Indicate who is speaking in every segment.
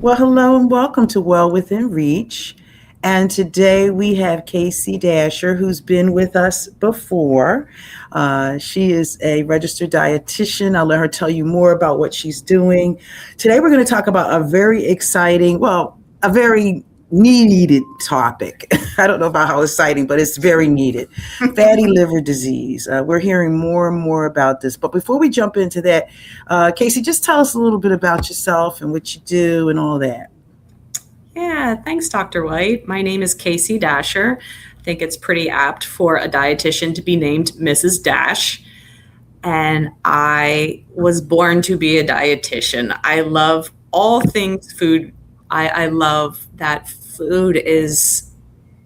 Speaker 1: Well, hello and welcome to Well Within Reach. And today we have Casey Dascher, who's been with us before. She is a registered dietitian. I'll let her tell you more about what she's doing. Today we're going to talk about a very exciting, a very needed topic. I don't know about how exciting, but it's very needed. Fatty liver disease. We're hearing more and more about this. But before we jump into that, Casey, just tell us a little bit about yourself and what you do and all that.
Speaker 2: Yeah, thanks, Dr. White. My name is Casey Dascher. I think it's pretty apt for a dietitian to be named Mrs. Dash. And I was born to be a dietitian. I love all things food. I love that food is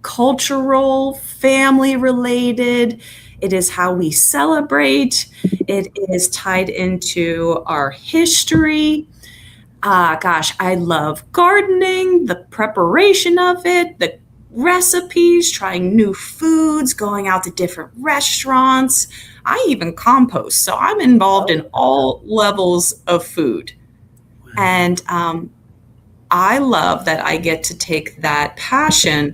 Speaker 2: cultural, family related. It is how we celebrate. It is tied into our history. I love gardening, the preparation of it, the recipes, trying new foods, going out to different restaurants. I even compost, so I'm involved in all levels of food. And I love that I get to take that passion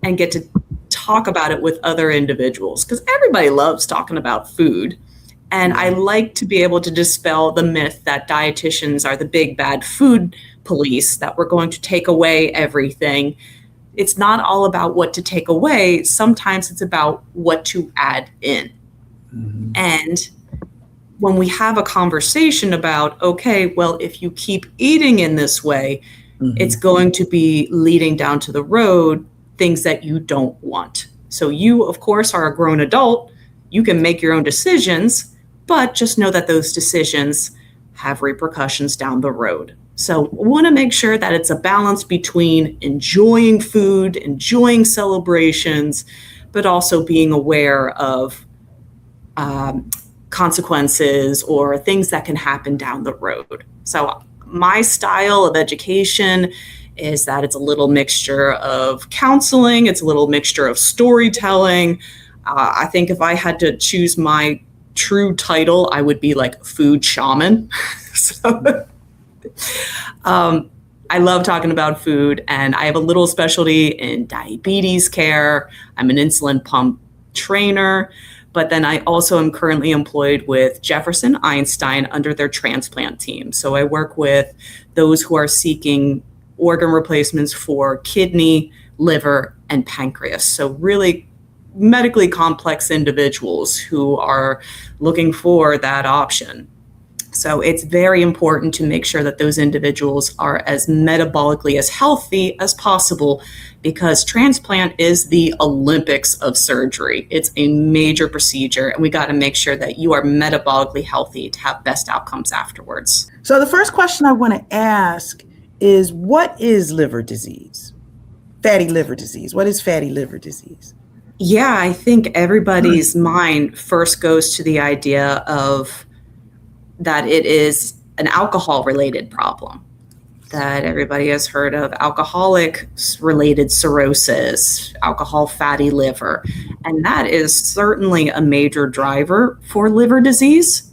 Speaker 2: and get to talk about it with other individuals, because everybody loves talking about food. And I like to be able to dispel the myth that dietitians are the big bad food police, that we're going to take away everything. It's not all about what to take away. Sometimes it's about what to add in. Mm-hmm. And when we have a conversation about, okay, well, if you keep eating in this way, it's going to be leading down to the road things that you don't want. So you, of course, are a grown adult. You can make your own decisions, but just know that those decisions have repercussions down the road. So we want to make sure that it's a balance between enjoying food, enjoying celebrations, but also being aware of consequences or things that can happen down the road. So my style of education is that it's a little mixture of counseling, it's a little mixture of storytelling. I think if I had to choose my true title, I would be like food shaman. So I love talking about food, and I have a little specialty in diabetes care. I'm an insulin pump trainer, but then I also am currently employed with Jefferson Einstein under their transplant team. So I work with those who are seeking organ replacements for kidney, liver, and pancreas. So really medically complex individuals who are looking for that option. So it's very important to make sure that those individuals are as metabolically as healthy as possible, because transplant is the Olympics of surgery. It's a major procedure, and we got to make sure that you are metabolically healthy to have best outcomes afterwards.
Speaker 1: So the first question I want to ask is, what is liver disease? Fatty liver disease. What is fatty liver disease?
Speaker 2: Yeah, I think everybody's mind first goes to the idea of that it is an alcohol-related problem, that everybody has heard of alcoholic-related cirrhosis, alcohol fatty liver, and that is certainly a major driver for liver disease.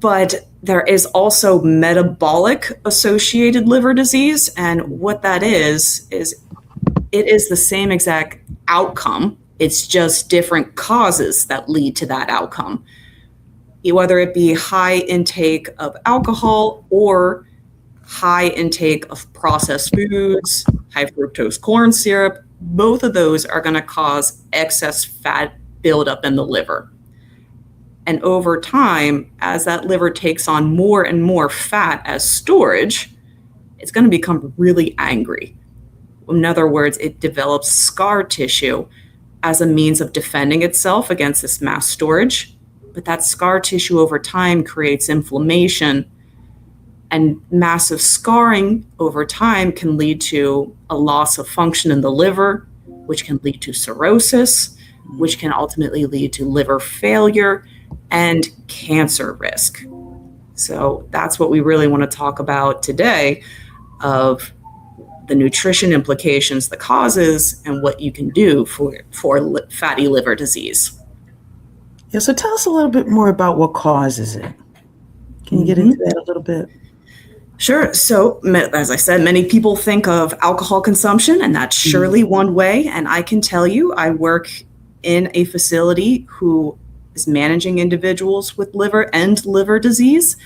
Speaker 2: But there is also metabolic-associated liver disease, and what that is it is the same exact outcome. It's just different causes that lead to that outcome. Whether it be high intake of alcohol or high intake of processed foods, high fructose corn syrup, both of those are going to cause excess fat buildup in the liver. And over time, as that liver takes on more and more fat as storage, it's going to become really angry. In other words, it develops scar tissue as a means of defending itself against this mass storage. But that scar tissue over time creates inflammation, and massive scarring over time can lead to a loss of function in the liver, which can lead to cirrhosis, which can ultimately lead to liver failure and cancer risk. So that's what we really want to talk about today, of the nutrition implications, the causes, and what you can do for fatty liver disease.
Speaker 1: Yeah, so tell us a little bit more about what causes it. Can you get into that a little bit?
Speaker 2: Sure. So, as I said, many people think of alcohol consumption, and that's surely one way. And I can tell you, I work in a facility who is managing individuals with liver disease,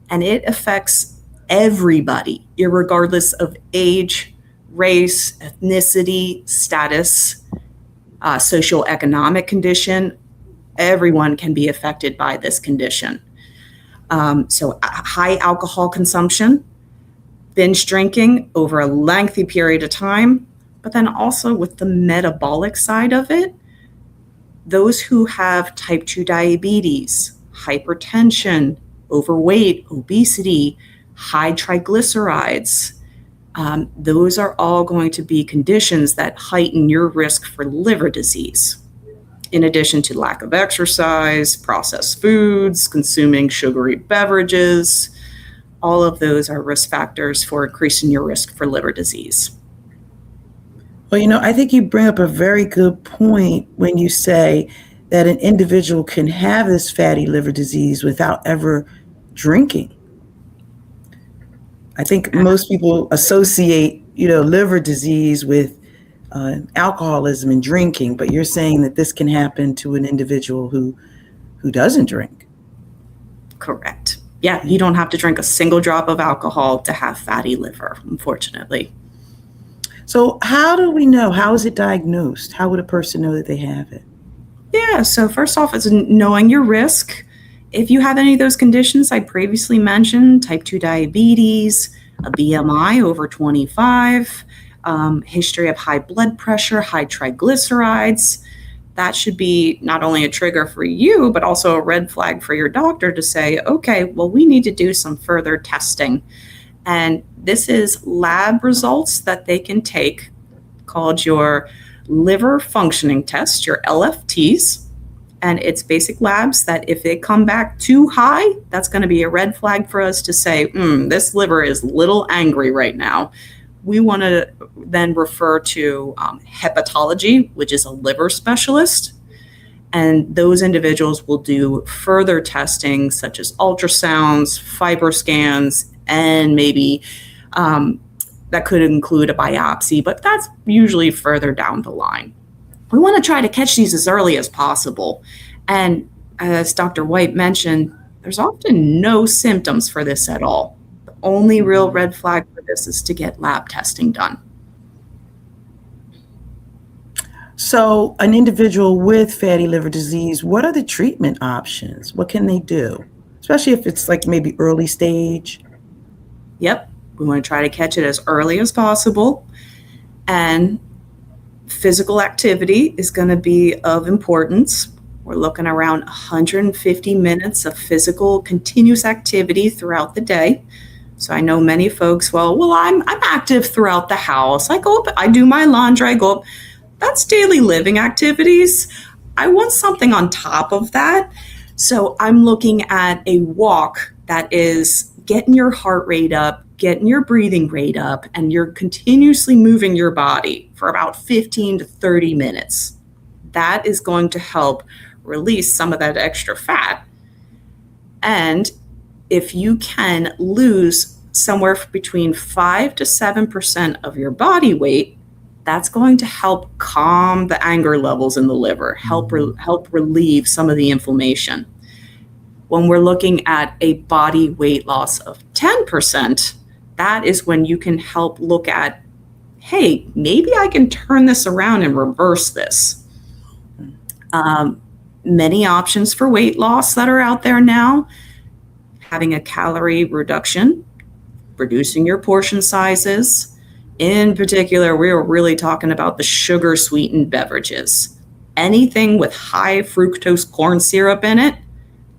Speaker 2: and it affects everybody, irregardless of age, race, ethnicity, status, socioeconomic condition. Everyone can be affected by this condition. So, high alcohol consumption, binge drinking over a lengthy period of time, but then also with the metabolic side of it, those who have type 2 diabetes, hypertension, overweight, obesity, high triglycerides, those are all going to be conditions that heighten your risk for liver disease. In addition to lack of exercise, processed foods, consuming sugary beverages, all of those are risk factors for increasing your risk for liver disease.
Speaker 1: Well, I think you bring up a very good point when you say that an individual can have this fatty liver disease without ever drinking. I think most people associate, liver disease with alcoholism and drinking, but you're saying that this can happen to an individual who doesn't drink.
Speaker 2: Correct. Yeah, you don't have to drink a single drop of alcohol to have fatty liver, unfortunately.
Speaker 1: So how do we know? How is it diagnosed? How would a person know that they have it?
Speaker 2: Yeah, so first off is knowing your risk. If you have any of those conditions I previously mentioned, type 2 diabetes, a BMI over 25, history of high blood pressure, high triglycerides, that should be not only a trigger for you, but also a red flag for your doctor to say, okay, well, we need to do some further testing. And this is lab results that they can take called your liver functioning test, your LFTs. And it's basic labs that if they come back too high, that's going to be a red flag for us to say, this liver is a little angry right now. We want to then refer to hepatology, which is a liver specialist. And those individuals will do further testing, such as ultrasounds, fibroscans, and maybe that could include a biopsy, but that's usually further down the line. We want to try to catch these as early as possible. And as Dr. White mentioned, there's often no symptoms for this at all. The only real red flag for this is to get lab testing done.
Speaker 1: So an individual with fatty liver disease, what are the treatment options? What can they do? Especially if it's like maybe early stage.
Speaker 2: Yep. We want to try to catch it as early as possible. And physical activity is going to be of importance. We're looking around 150 minutes of physical continuous activity throughout the day. So I know many folks, I'm active throughout the house. I go up, I do my laundry, I go up. That's daily living activities. I want something on top of that. So I'm looking at a walk that is getting your heart rate up, getting your breathing rate up, and you're continuously moving your body for about 15 to 30 minutes. That is going to help release some of that extra fat. And if you can lose somewhere between 5 to 7% of your body weight, that's going to help calm the anger levels in the liver, help relieve some of the inflammation. When we're looking at a body weight loss of 10%, that is when you can help look at, hey, maybe I can turn this around and reverse this. Many options for weight loss that are out there now, having a calorie reduction, reducing your portion sizes. In particular, we were really talking about the sugar sweetened beverages. Anything with high fructose corn syrup in it,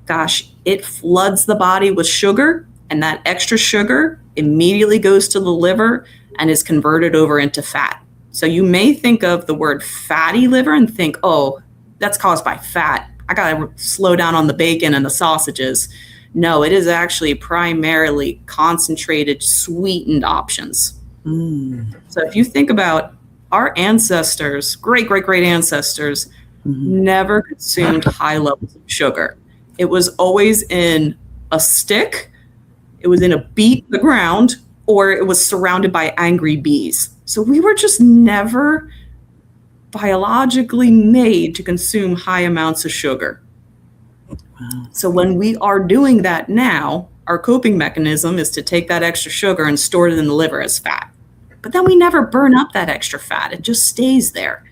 Speaker 2: gosh, it floods the body with sugar, and that extra sugar immediately goes to the liver and is converted over into fat. So you may think of the word fatty liver and think, oh, that's caused by fat. I got to slow down on the bacon and the sausages. No, it is actually primarily concentrated, sweetened options. So if you think about our ancestors, great ancestors, never consumed high levels of sugar. It was always in a stick. it was in a beet in the ground, or it was surrounded by angry bees. So we were just never biologically made to consume high amounts of sugar.
Speaker 1: Wow.
Speaker 2: So when we are doing that now, our coping mechanism is to take that extra sugar and store it in the liver as fat. But then we never burn up that extra fat. It just stays there.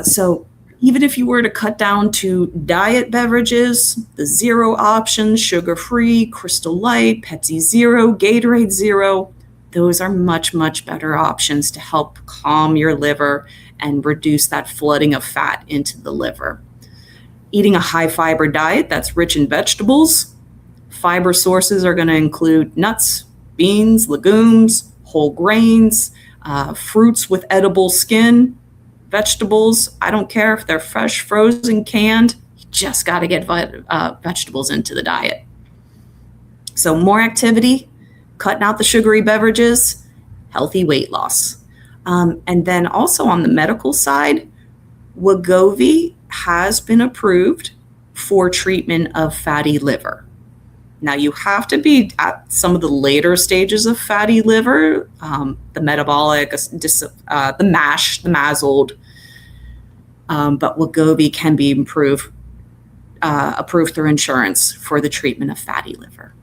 Speaker 2: So even if you were to cut down to diet beverages, the zero options, sugar-free, Crystal Light, Pepsi Zero, Gatorade Zero, those are much, much better options to help calm your liver and reduce that flooding of fat into the liver. Eating a high fiber diet that's rich in vegetables. Fiber sources are going to include nuts, beans, legumes, whole grains, fruits with edible skin, vegetables. I don't care if they're fresh, frozen, canned. You just got to get vegetables into the diet. So more activity, cutting out the sugary beverages, healthy weight loss. And then also on the medical side, Wegovy has been approved for treatment of fatty liver. Now you have to be at some of the later stages of fatty liver, the metabolic, the MASH, the MASLD, but Wegovy can be approved through insurance for the treatment of fatty liver.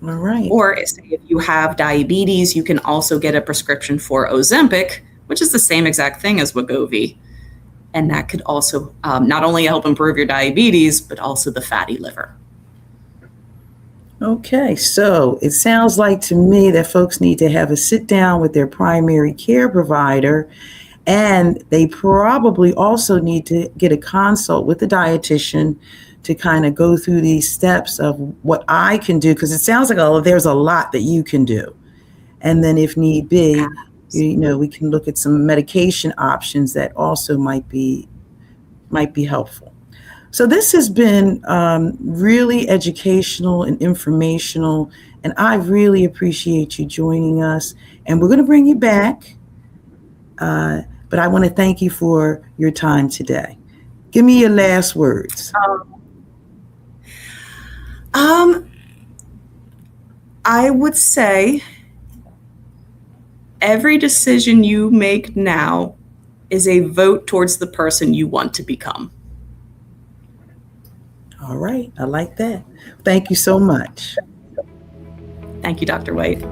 Speaker 1: All right.
Speaker 2: Or if you have diabetes, you can also get a prescription for Ozempic, which is the same exact thing as Wegovy. And that could also not only help improve your diabetes, but also the fatty liver.
Speaker 1: Okay, so it sounds like to me that folks need to have a sit down with their primary care provider, and they probably also need to get a consult with the dietitian to kind of go through these steps of what I can do, because it sounds like there's a lot that you can do. And then if need be, we can look at some medication options that also might be helpful. So this has been really educational and informational, and I really appreciate you joining us. And we're going to bring you back, but I want to thank you for your time today. Give me your last words.
Speaker 2: I would say every decision you make now is a vote towards the person you want to become.
Speaker 1: All right. I like that. Thank you so much.
Speaker 2: Thank you, Dr. White.